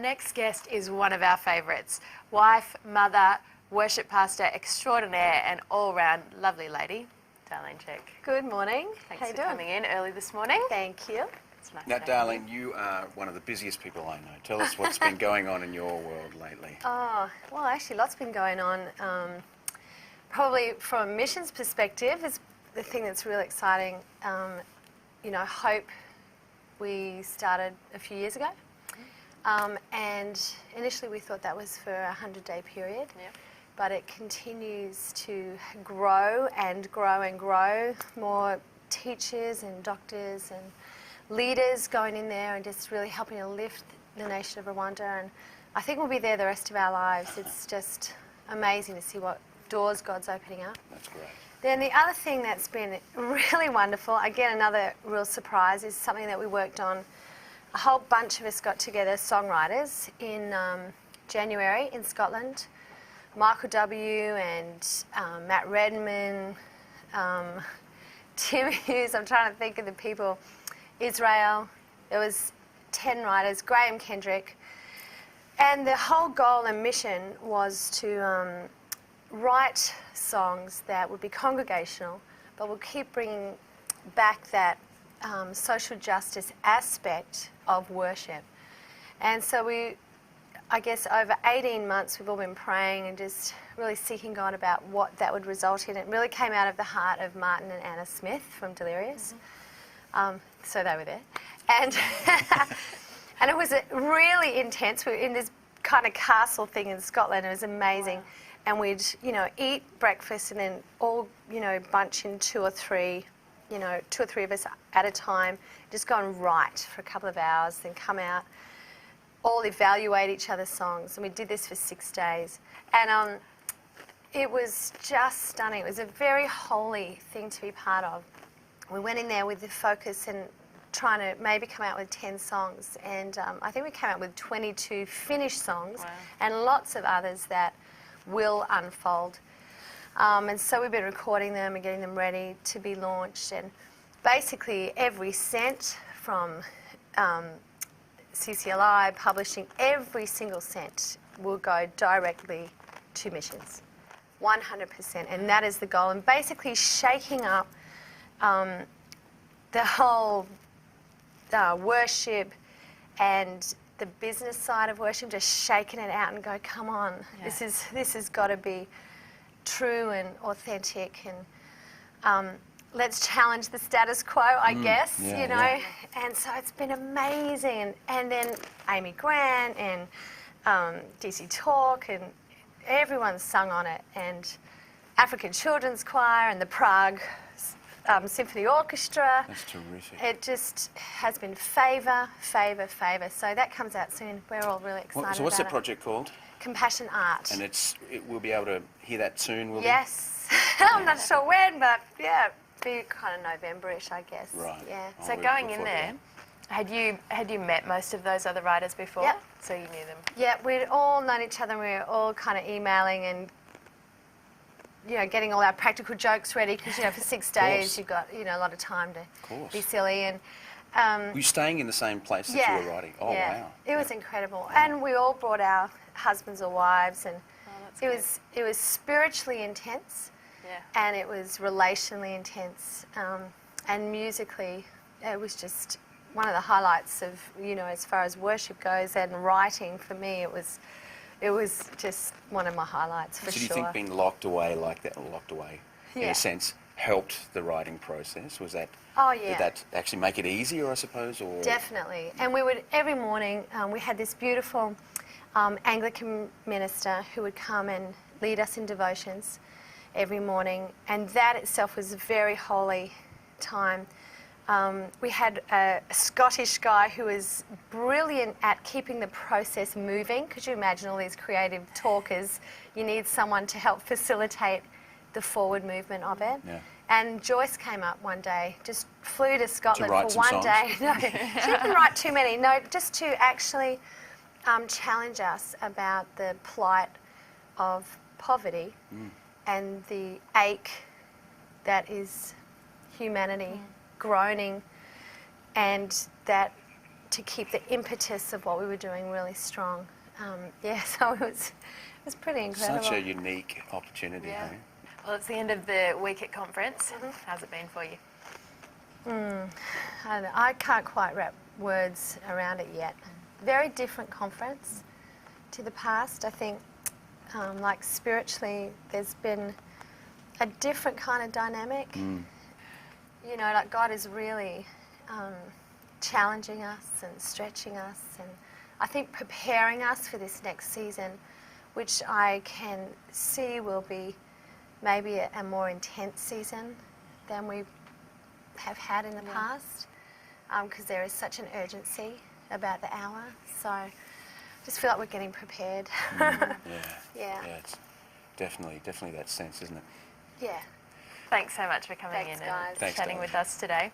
next guest is one of our favourites. Wife, mother, worship pastor extraordinaire and all-round lovely lady, Darlene Zschech. Good morning. Thanks for coming in early this morning. Thank you. It's nice Now, to have Darlene, you are one of the busiest people I know. Tell us what's been going on in your world lately. Oh, well, actually, lots been going on. Probably from a missions perspective is the thing that's really exciting. Hope we started a few years ago. And initially we thought that was for a 100-day period. Yep. But it continues to grow and grow and grow. More teachers and doctors and leaders going in there and just really helping to lift the nation of Rwanda. And I think we'll be there the rest of our lives. It's just amazing to see what doors God's opening up. That's great. Then the other thing that's been really wonderful, again, another real surprise, is something that we worked on. A whole bunch of us got together, songwriters, in January in Scotland. Michael W. and Matt Redman, Tim Hughes, I'm trying to think of the people, Israel. There was 10 writers, Graham Kendrick. And the whole goal and mission was to write songs that would be congregational, but will keep bringing back that social justice aspect of worship. And so I guess over 18 months we've all been praying and just really seeking God about what that would result in. It really came out of the heart of Martin and Anna Smith from Delirious. So they were there. And, and it was really intense. We were in this kind of castle thing in Scotland. It was amazing. Wow. And we'd, eat breakfast and then all, bunch in two or three of us at a time, just go and write for a couple of hours, then come out, all evaluate each other's songs. And we did this for 6 days. And it was just stunning. It was a very holy thing to be part of. We went in there with the focus and trying to maybe come out with 10 songs. And I think we came out with 22 finished songs. Wow. And lots of others that will unfold. And so we've been recording them and getting them ready to be launched. And basically every cent from CCLI, publishing, every single cent will go directly to missions. 100%. And that is the goal. And basically shaking up the whole worship and the business side of worship, just shaking it out and go, come on, yeah. This has got to be true and authentic, and let's challenge the status quo, I guess, Yeah. And so it's been amazing. And then Amy Grant and DC Talk and everyone's sung on it, and African Children's Choir and the Prague Symphony Orchestra. That's terrific. It just has been favour. So that comes out soon. We're all really excited So what's about the project called? Compassion Art. And we'll be able to hear that soon, will we? Yes. I'm not sure when, but yeah, be kind of November-ish, I guess. Right. Yeah. So going in there, had you met most of those other writers before? Yeah. So you knew them? Yeah, we'd all known each other, and we were all kind of emailing and getting all our practical jokes ready, because for 6 days you've got a lot of time to be silly. And were you staying in the same place that you were writing? Oh, yeah. wow. It was incredible. And we all brought our husbands or wives, and it was spiritually intense, and it was relationally intense, and musically it was just one of the highlights of as far as worship goes, and writing for me it was just one of my highlights for sure. So do you think being locked away like that, in a sense, helped the writing process? Was that? Oh yeah. Did that actually make it easier, I suppose? Or definitely. And we would every morning we had this beautiful Anglican minister who would come and lead us in devotions every morning, and that itself was a very holy time. We had a Scottish guy who was brilliant at keeping the process moving. Could you imagine all these creative talkers? You need someone to help facilitate the forward movement of it. Yeah. And Joyce came up one day, just flew to Scotland for one songs. day. No, she didn't write too many. No, just to actually challenge us about the plight of poverty and the ache that is humanity groaning, and that to keep the impetus of what we were doing really strong. So it was pretty incredible. Such a unique opportunity, Yeah. hey? Well, it's the end of the week at conference. How's it been for you? I don't know, I can't quite wrap words around it yet. Very different conference to the past. I think, like spiritually, there's been a different kind of dynamic. You know, like God is really challenging us and stretching us, and I think preparing us for this next season, which I can see will be maybe a more intense season than we have had in the past, because there is such an urgency about the hour. So I just feel like we're getting prepared. Yeah, it's definitely that sense, isn't it? Yeah. Thanks so much for coming Thanks, in guys. and Thanks, chatting Darlene. with us today.